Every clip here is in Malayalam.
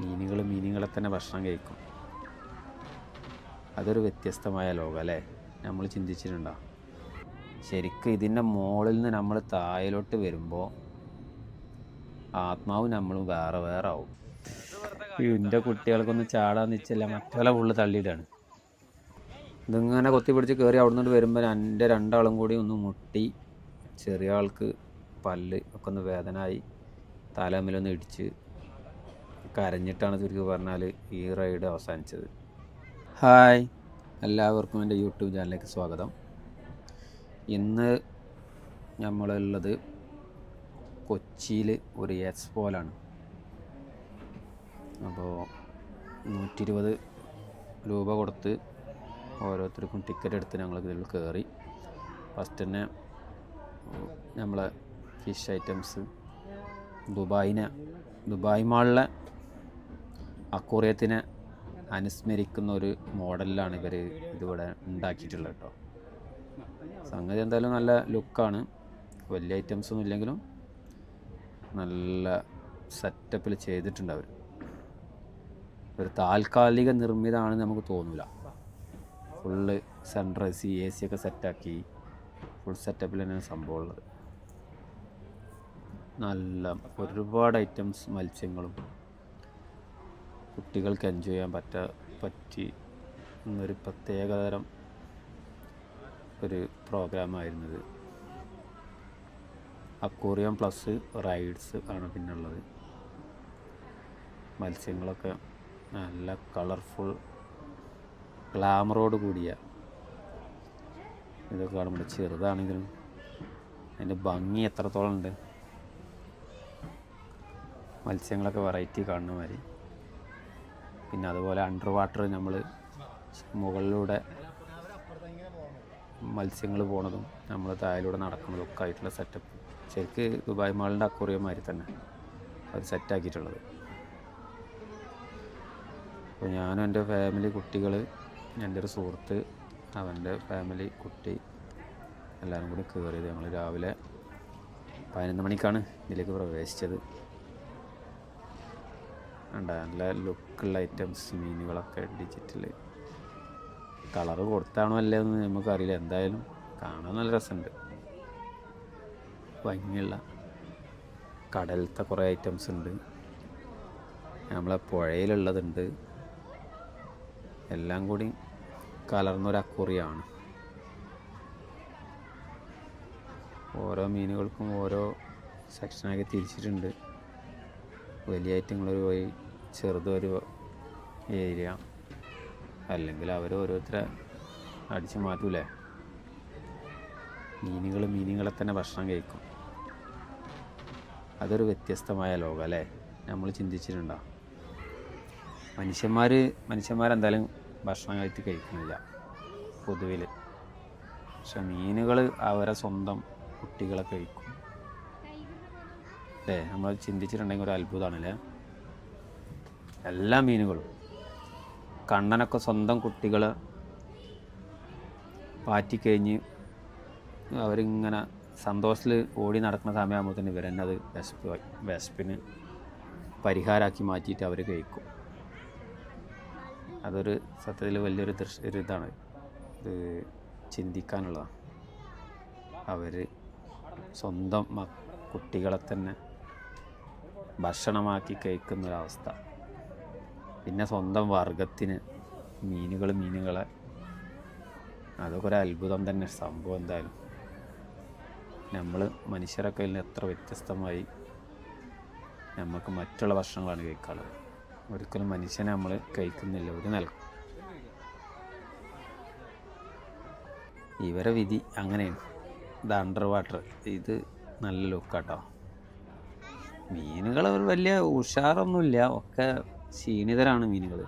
മീനുകളെ തന്നെ ഭക്ഷണം കഴിക്കും. അതൊരു വ്യത്യസ്തമായ ലോകം അല്ലേ? നമ്മൾ ചിന്തിച്ചിട്ടുണ്ടോ? ശരിക്കും ഇതിൻ്റെ മുകളിൽ നിന്ന് നമ്മൾ താഴോട്ട് വരുമ്പോൾ ആത്മാവും നമ്മളും വേറെ വേറെ ആവും. എൻ്റെ കുട്ടികൾക്കൊന്നും ചാടാൻ നിശ്ചയില്ല, മറ്റേ ഫുള്ള് തള്ളിയിട്ടാണ്. ഇതിങ്ങനെ കൊത്തിപ്പിടിച്ച് കയറി അവിടെ നിന്ന് വരുമ്പോൾ എൻ്റെ രണ്ടാളും കൂടി ഒന്ന് മുട്ടി. ചെറിയ ആൾക്ക് പല്ല് ഒക്കെ ഒന്ന് വേദനയായി, തലമിലൊന്ന് ഇടിച്ച് കരഞ്ഞിട്ടാണ് ചുരുക്കി പറഞ്ഞാൽ ഈ റൈഡ് അവസാനിച്ചത്. ഹായ്, എല്ലാവർക്കും എൻ്റെ യൂട്യൂബ് ചാനലിലേക്ക് സ്വാഗതം. ഇന്ന് നമ്മളുള്ളത് കൊച്ചിയിൽ ഒരു എക്സ്പോയിലാണ്. അപ്പോൾ 120 രൂപ കൊടുത്ത് ഓരോരുത്തർക്കും ടിക്കറ്റ് എടുത്ത് ഞങ്ങൾ ഇതിൽ കയറി. ഫസ്റ്റ് തന്നെ നമ്മളെ ഫിഷ് ഐറ്റംസ്, ദുബായ് മാളിലെ അക്വേറിയത്തിനെ അനുസ്മരിക്കുന്ന ഒരു മോഡലിലാണ് ഇവർ ഇതിവിടെ ഉണ്ടാക്കിയിട്ടുള്ളത് കേട്ടോ. സംഗതി എന്തായാലും നല്ല ലുക്കാണ്. വലിയ ഐറ്റംസ് ഒന്നും ഇല്ലെങ്കിലും നല്ല സെറ്റപ്പിൽ ചെയ്തിട്ടുണ്ട് അവർ. ഒരു താൽക്കാലിക നിർമ്മിതമാണെന്ന് നമുക്ക് തോന്നില്ല. ഫുള്ള് സൺറൈസ് AC ഒക്കെ സെറ്റാക്കി ഫുൾ സെറ്റപ്പിൽ തന്നെയാണ് സംഭവം ഉള്ളത്. നല്ല ഒരുപാട് ഐറ്റംസ് മത്സ്യങ്ങളും കുട്ടികൾക്ക് എൻജോയ് ചെയ്യാൻ പറ്റി എന്നൊരു പ്രത്യേകതരം ഒരു പ്രോഗ്രാമായിരുന്നത്. അക്വേറിയം പ്ലസ് റൈഡ്സ് ആണ് പിന്നുള്ളത്. മത്സ്യങ്ങളൊക്കെ നല്ല കളർഫുൾ ഗ്ലാമറോട് കൂടിയ, ഇതൊക്കെ കാണുമ്പോൾ ചെറുതാണെങ്കിലും അതിൻ്റെ ഭംഗി എത്രത്തോളം ഉണ്ട്. മത്സ്യങ്ങളൊക്കെ വെറൈറ്റി കാണുന്ന മാതിരി. പിന്നെ അതുപോലെ അണ്ടർ വാട്ടർ നമ്മൾ മുകളിലൂടെ മത്സ്യങ്ങൾ പോണതും നമ്മൾ താഴിലൂടെ നടക്കുന്നതും ഒക്കെ ആയിട്ടുള്ള സെറ്റപ്പ്. ശരിക്ക് ദുബായ് മാളിൻ്റെ അക്വേറിയം മാതിരി തന്നെ അവർ സെറ്റാക്കിയിട്ടുള്ളത്. അപ്പോൾ ഞാനും എൻ്റെ ഫാമിലി, കുട്ടികൾ, എൻ്റെ ഒരു സുഹൃത്ത്, അവൻ്റെ ഫാമിലി, കുട്ടി എല്ലാവരും കൂടി കയറിയത്. ഞങ്ങൾ രാവിലെ 11 മണിക്കാണ് ഇതിലേക്ക് പ്രവേശിച്ചത്. നല്ല ലുക്കുള്ള ഐറ്റംസ് മീനുകളൊക്കെ ഡിജിറ്റൽ കളറ് കൊടുത്താണോ അല്ലേ എന്ന് നമുക്കറിയില്ല. എന്തായാലും കാണാൻ നല്ല രസമുണ്ട്. ഭംഗിയുള്ള കടലത്തെ കുറേ ഐറ്റംസ് ഉണ്ട്, നമ്മളെ പുഴയിലുള്ളതുണ്ട്. എല്ലാം കൂടി കലർന്നൊരു അക്വേറിയമാണ്. ഓരോ മീനുകൾക്കും ഓരോ സെക്ഷനാക്കി തിരിച്ചിട്ടുണ്ട്. വലിയ ഐറ്റങ്ങളൊരു വഴി, ചെറുതൊരു ഏരിയ. അല്ലെങ്കിൽ അവർ ഓരോരുത്തരെ അടിച്ചു മാറ്റൂലേ? മീനുകളെ തന്നെ ഭക്ഷണം കഴിക്കും. അതൊരു വ്യത്യസ്തമായ ലോകം അല്ലേ? നമ്മൾ ചിന്തിച്ചിട്ടുണ്ടോ? മനുഷ്യന്മാരെന്തായാലും ഭക്ഷണം കഴിക്കുന്നില്ല പൊതുവിൽ. പക്ഷെ മീനുകൾ അവരെ സ്വന്തം കുട്ടികളെ കഴിക്കും അല്ലേ? നമ്മൾ ചിന്തിച്ചിട്ടുണ്ടെങ്കിൽ ഒരു അത്ഭുതമാണല്ലേ? എല്ലാ മീനുകളും, കണ്ണനൊക്കെ സ്വന്തം കുട്ടികളെ പാറ്റിക്കഴിഞ്ഞ് അവരിങ്ങനെ സന്തോഷത്തിൽ ഓടി നടക്കുന്ന സമയമാകുമ്പോൾ തന്നെ ഇവരെന്നെ അത് വിശപ്പിന് പരിഹാരമാക്കി മാറ്റിയിട്ട് അവർ കഴിക്കും. അതൊരു സത്യത്തിൽ വലിയൊരു ഇതാണ്, ഇത് ചിന്തിക്കാനുള്ളതാണ്. അവർ സ്വന്തം കുട്ടികളെ തന്നെ ഭക്ഷണമാക്കി കഴിക്കുന്നൊരവസ്ഥ. പിന്നെ സ്വന്തം വർഗത്തിന് മീനുകളെ, അതൊക്കെ ഒരു അത്ഭുതം തന്നെ സംഭവം. എന്തായാലും നമ്മൾ മനുഷ്യരൊക്കെ ഇതിൽ എത്ര വ്യത്യസ്തമായി നമുക്ക് മറ്റുള്ള ഭക്ഷണങ്ങളാണ് കഴിക്കാറുള്ളത്. ഒരിക്കലും മനുഷ്യനെ നമ്മൾ കഴിക്കുന്നില്ല ഒരു നിലക്കും. ഇവരെ വിധി അങ്ങനെയാണ്. ഇത് അണ്ടർ വാട്ടർ, ഇത് നല്ല ലുക്കാട്ടോ. മീനുകൾ ഒരു വലിയ ഉഷാറൊന്നുമില്ല, ഒക്കെ ക്ഷീണിതരാണ് മീനുകൾ.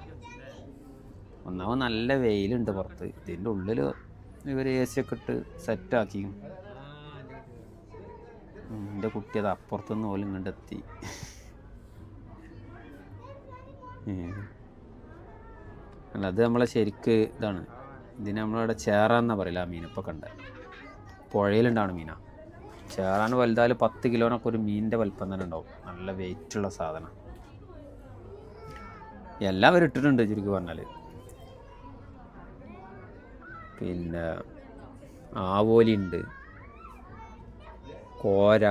ഒന്നാമത് നല്ല വെയിലുണ്ട് പുറത്ത്. ഇതിൻ്റെ ഉള്ളിൽ ഇവർ AC ഒക്കെ ഇട്ട് സെറ്റാക്കി. എൻ്റെ കുട്ടി അത് അപ്പുറത്തുനിന്ന് പോലും കണ്ടെത്തി. അല്ല, അത് നമ്മളെ ശരിക്ക് ഇതാണ്. ഇതിന് നമ്മളവിടെ ചേറാന്നാ പറയില്ല. ആ മീൻ ഇപ്പോൾ കണ്ട പുഴയിലുണ്ടാവണം മീനാ. ചേറാൻ വലുതായാലും 10 കിലോനൊക്കെ ഒരു മീനിൻ്റെ വലിപ്പം തന്നെ ഉണ്ടാവും. നല്ല വെയിറ്റുള്ള സാധനം. എല്ലാവരും ഇട്ടിട്ടുണ്ട് ചുരുക്കി പറഞ്ഞാൽ. പിന്നെ ആവോലിയുണ്ട്, കോര,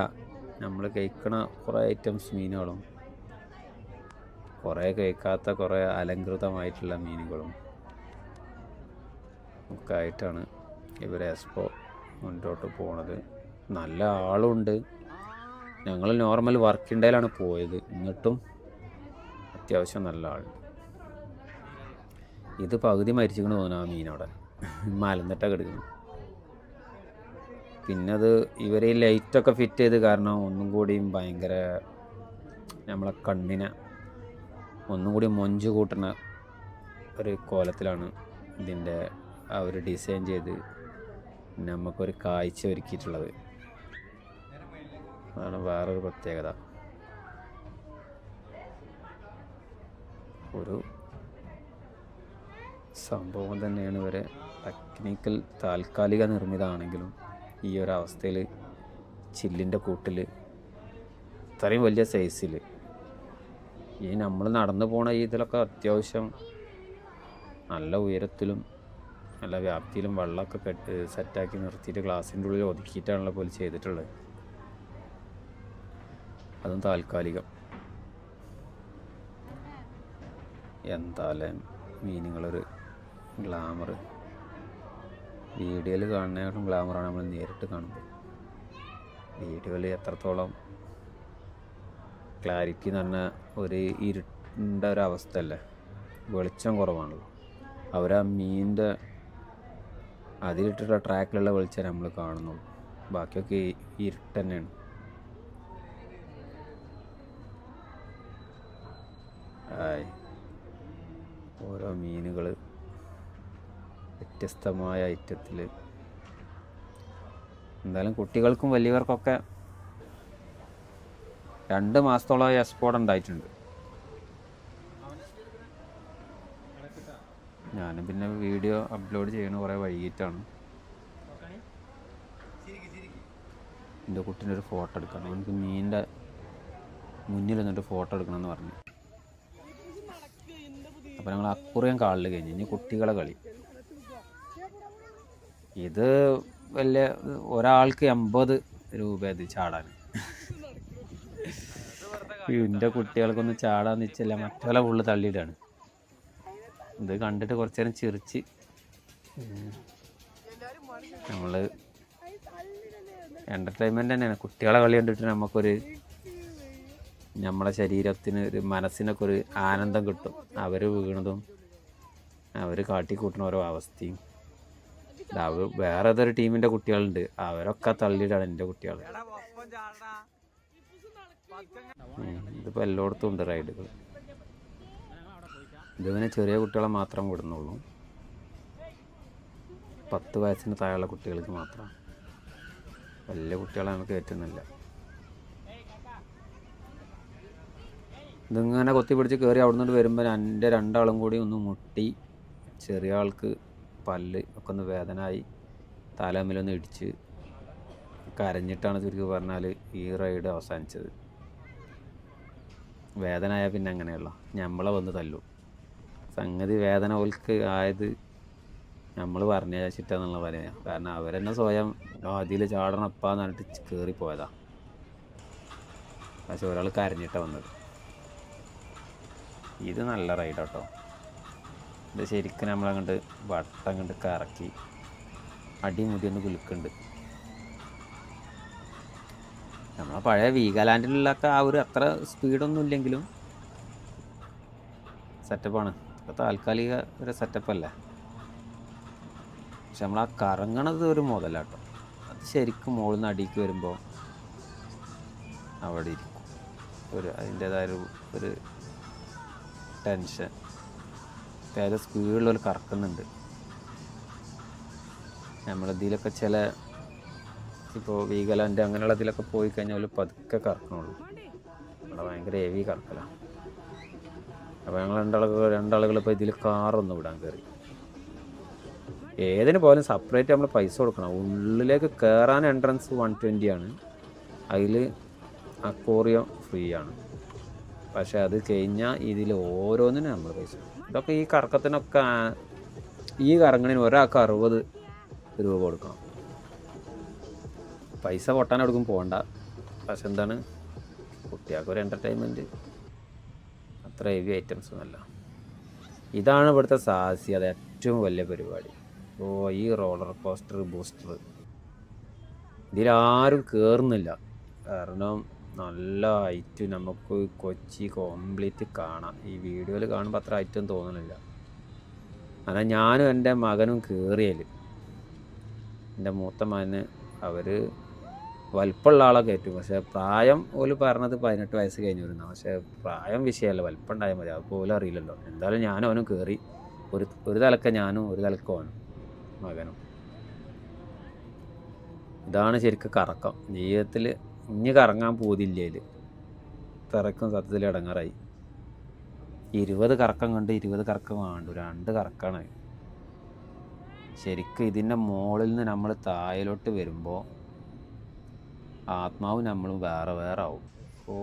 നമ്മൾ കഴിക്കണ കുറേ ഐറ്റംസ് മീനുകളും കുറേ കഴിക്കാത്ത കുറേ അലങ്കൃതമായിട്ടുള്ള മീനുകളും ഒക്കെ ആയിട്ടാണ് ഇവർ എക്സ്പോ മുന്നോട്ട് പോണത്. നല്ല ആളുണ്ട്. ഞങ്ങൾ നോർമൽ വർക്കിംഗ് ഡേയിലാണ് പോയത്, എന്നിട്ടും അത്യാവശ്യം നല്ല ആളുണ്ട്. ഇത് പകുതി മരിച്ചിക്കണ് തോന്നുന്നു ആ മീനവിടെ മലന്നിട്ട കിടക്കുന്നു. പിന്നെ അത് ഇവർ ഈ ലൈറ്റൊക്കെ ഫിറ്റ് ചെയ്ത് കാരണം ഒന്നും കൂടിയും ഭയങ്കര നമ്മളെ കണ്ണിനെ ഒന്നും കൂടി മൊഞ്ച് കൂട്ടുന്ന ഒരു കോലത്തിലാണ് ഇതിൻ്റെ അവർ ഡിസൈൻ ചെയ്ത് നമുക്കൊരു കാഴ്ച ഒരുക്കിയിട്ടുള്ളത്. അതാണ് വേറൊരു പ്രത്യേകത. ഒരു സംഭവം തന്നെയാണ് ഇവരെ ടെക്നിക്കൽ താൽക്കാലിക നിർമ്മിതമാണെങ്കിലും ഈ ഒരവസ്ഥയിൽ ചില്ലിൻ്റെ കൂട്ടിൽ ഇത്രയും വലിയ സൈസിൽ ഈ നമ്മൾ നടന്നു പോണ ഇതിലൊക്കെ അത്യാവശ്യം നല്ല ഉയരത്തിലും നല്ല വ്യാപ്തിയിലും വെള്ളമൊക്കെ സെറ്റാക്കി നിർത്തിയിട്ട് ഗ്ലാസിൻ്റെ ഉള്ളിൽ ഒതുക്കിയിട്ടാണല്ലോ പോലെ ചെയ്തിട്ടുള്ളത്. അതും താൽക്കാലികം. എന്തായാലും മീനുകളൊരു ഗ്ലാമർ വീഡിയോയിൽ കാണുന്നതിനും ഗ്ലാമറാണ് നമ്മൾ നേരിട്ട് കാണുമ്പോൾ. വീഡിയോയിൽ എത്രത്തോളം ക്ലാരിറ്റി എന്ന് പറഞ്ഞാൽ ഒരു ഇരുണ്ട ഒരവസ്ഥയല്ലേ, വെളിച്ചം കുറവാണല്ലോ. അവരാ മീനിൻ്റെ അതിലിട്ടുള്ള ട്രാക്കിലുള്ള വെളിച്ചം നമ്മൾ കാണുന്നുള്ളൂ, ബാക്കിയൊക്കെ ഇരുട്ട് തന്നെയാണ്. ഓരോ മീനുകൾ വ്യത്യസ്തമായ ഐറ്റത്തിൽ. എന്തായാലും കുട്ടികൾക്കും വലിയവർക്കൊക്കെ 2 മാസത്തോളം എക്സ്പോർട്ട് ഉണ്ടായിട്ടുണ്ട്. ഞാനും പിന്നെ വീഡിയോ അപ്ലോഡ് ചെയ്യണ കുറേ വൈകിട്ടാണ്. എൻ്റെ കുട്ടീൻ്റെ ഒരു ഫോട്ടോ എടുക്കണം, എനിക്ക് മീനിൻ്റെ മുന്നിൽ നിന്നിട്ട് ഫോട്ടോ എടുക്കണമെന്ന് പറഞ്ഞു. അപ്പോൾ ഞങ്ങൾ അക്കുറിയും കാളിൽ കഴിഞ്ഞു. ഇനി കുട്ടികളെ കളി. ഇത് വലിയ ഒരാൾക്ക് 80 രൂപ ഇത് ചാടാൻ. എൻ്റെ കുട്ടികൾക്കൊന്നും ചാടാൻ നിശ്ചയില്ല, മറ്റുള്ള ഫുള്ള് തള്ളിയിട്ടാണ്. ഇത് കണ്ടിട്ട് കുറച്ച് നേരം ചിരിച്ച് നമ്മൾ എൻ്റർടൈൻമെൻറ്റ് തന്നെയാണ്. കുട്ടികളെ കളി കണ്ടിട്ട് നമുക്കൊരു നമ്മളെ ശരീരത്തിന് ഒരു മനസ്സിനൊക്കെ ഒരു ആനന്ദം കിട്ടും. അവർ വീണതും അവർ കാട്ടിക്കൂട്ടുന്ന ഓരോ അവസ്ഥയും. വേറെ ഏതൊരു ടീമിൻ്റെ കുട്ടികളുണ്ട്, അവരൊക്കെ തള്ളിയിട്ടാണ് എൻ്റെ കുട്ടികൾ. ഇതിപ്പോൾ എല്ലായിടത്തും ഉണ്ട് റൈഡുകൾ. ഇതിങ്ങനെ ചെറിയ കുട്ടികളെ മാത്രം വിടുന്നുള്ളൂ, 10 വയസ്സിന് താഴെയുള്ള കുട്ടികൾക്ക് മാത്രം. വലിയ കുട്ടികളെ നമുക്ക് കയറ്റുന്നില്ല. ഇതിങ്ങനെ കൊത്തിപ്പിടിച്ച് കയറി അവിടെ നിന്ന് വരുമ്പോൾ എൻ്റെ 2 ആളും കൂടി ഒന്ന് മുട്ടി. ചെറിയ ആൾക്ക് പല്ല് ഒക്കെ ഒന്ന് വേദനയായി, തലമിലൊന്ന് ഇടിച്ച് കരഞ്ഞിട്ടാണ് ചുരുക്കി പറഞ്ഞാൽ ഈ റൈഡ് അവസാനിച്ചത്. വേദനയായ പിന്നെ അങ്ങനെയുള്ള നമ്മളെ വന്ന് തല്ലും. സംഗതി വേദന ഓൽക്ക് ആയത് നമ്മൾ പറഞ്ഞു വെച്ചിട്ടാന്നുള്ള പറയാം. കാരണം അവരെന്നെ സ്വയം അതിൽ ചാടണപ്പാന്ന് പറഞ്ഞിട്ട് കയറിപ്പോയതാണ്. പക്ഷെ ഒരാൾ കരഞ്ഞിട്ടാണ് വന്നത്. ഇത് നല്ല റൈഡാട്ടോ. ഇത് ശരിക്കും നമ്മളങ്ങോട്ട് വട്ടം കണ്ട് കറക്കി അടിമുടിയൊന്ന് കുലുക്കുന്നുണ്ട്. നമ്മളെ പഴയ വീഗാലാൻഡിലൊക്കെ ആ ഒരു അത്ര സ്പീഡൊന്നും ഇല്ലെങ്കിലും സെറ്റപ്പാണ്. ഇപ്പോൾ താൽക്കാലിക ഒരു സെറ്റപ്പല്ലേ, പക്ഷെ നമ്മളാ കറങ്ങണത് ഒരു മുതലാട്ടോ. അത് ശരിക്കും മുകളിൽ നിന്ന് അടിക്ക് വരുമ്പോൾ അവിടെ ഇരിക്കും. അതിൻ്റേതായൊരു ടെൻഷൻ. അതായത് സ്പീഡിലൊരു കറക്കുന്നുണ്ട്. നമ്മളിതിലൊക്കെ ചില ഇപ്പോൾ വീഗലാൻഡ് അങ്ങനെയുള്ള ഇതിലൊക്കെ പോയി കഴിഞ്ഞാൽ ഒരു പതുക്കെ കറക്കണുള്ളൂ. അവിടെ ഭയങ്കര ഹെവി കറക്കലാണ്. അപ്പോൾ ഞങ്ങൾ രണ്ടാളുകൾ ഇപ്പോൾ ഇതിൽ കാറൊന്നും വിടാൻ കയറി. ഏതിന് പോലും സെപ്പറേറ്റ് നമ്മൾ പൈസ കൊടുക്കണം. ഉള്ളിലേക്ക് കയറാൻ എൻട്രൻസ് 120 ആണ്. അതിൽ അക്വേറിയം ഫ്രീ ആണ്. പക്ഷെ അത് കഴിഞ്ഞാൽ ഇതിൽ ഓരോന്നിനും നമ്മൾ പൈസ. ഇതൊക്കെ ഈ കറക്കത്തിനൊക്കെ ഈ കറങ്ങണിന് ഒരാൾക്ക് 60 രൂപ കൊടുക്കണം. പൈസ പൊട്ടാൻ എടുക്കും പോകണ്ട. പക്ഷെ എന്താണ്, കുട്ടികൾക്ക് ഒരു എൻ്റർടൈൻമെൻറ്റ്. അത്ര ഹെവി ഐറ്റംസ് ഒന്നുമല്ല. ഇതാണ് ഇവിടുത്തെ സാഹസികത, ഏറ്റവും വലിയ പരിപാടി. ഓ, ഈ റോളർ കോസ്റ്റർ ബൂസ്റ്റർ ഇതിലാരും കയറുന്നില്ല. കാരണം നല്ല ഹൈറ്റ് നമുക്ക് കൊച്ചി കംപ്ലീറ്റ് കാണാം. ഈ വീഡിയോയിൽ കാണുമ്പോൾ അത്ര ഹൈറ്റൊന്നും തോന്നുന്നില്ല. എന്നാൽ ഞാനും എൻ്റെ മകനും കയറിയതിൽ, എൻ്റെ മൂത്ത മകന് അവർ വലിപ്പമുള്ള ആളെ കയറ്റും. പക്ഷേ പ്രായം ഓല് പറഞ്ഞത് 18 വയസ്സ് കഴിഞ്ഞ് വരുന്ന. പക്ഷേ പ്രായം വിഷയമല്ല, വലിപ്പം ഉണ്ടായാൽ മതി. അത് പോലും അറിയില്ലല്ലോ. എന്തായാലും ഞാനും അവനും കയറി. ഒരു തലക്ക ഞാനും ഒരു തലക്ക അവനും മകനും. ഇതാണ് ശരിക്കും കറക്കം. ജീവിതത്തിൽ ഇനി കറങ്ങാൻ പോതില്ലേൽ തിറക്കും സത്യത്തിൽ ഇടങ്ങാറായി. 20 കറക്കം കണ്ട് 20 കറക്കം വേണ്ടു, 2 കറക്കാണ് ശരിക്കും. ഇതിൻ്റെ മുകളിൽ നിന്ന് നമ്മൾ താഴോട്ട് വരുമ്പോൾ ആത്മാവ് നമ്മളും വേറെ വേറെ ആവും. ഓ,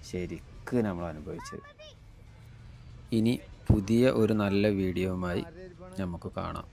ശരിക്കും നമ്മൾ അനുഭവിച്ചത്. ഇനി പുതിയ ഒരു നല്ല വീഡിയോയുമായി നമുക്ക് കാണാം.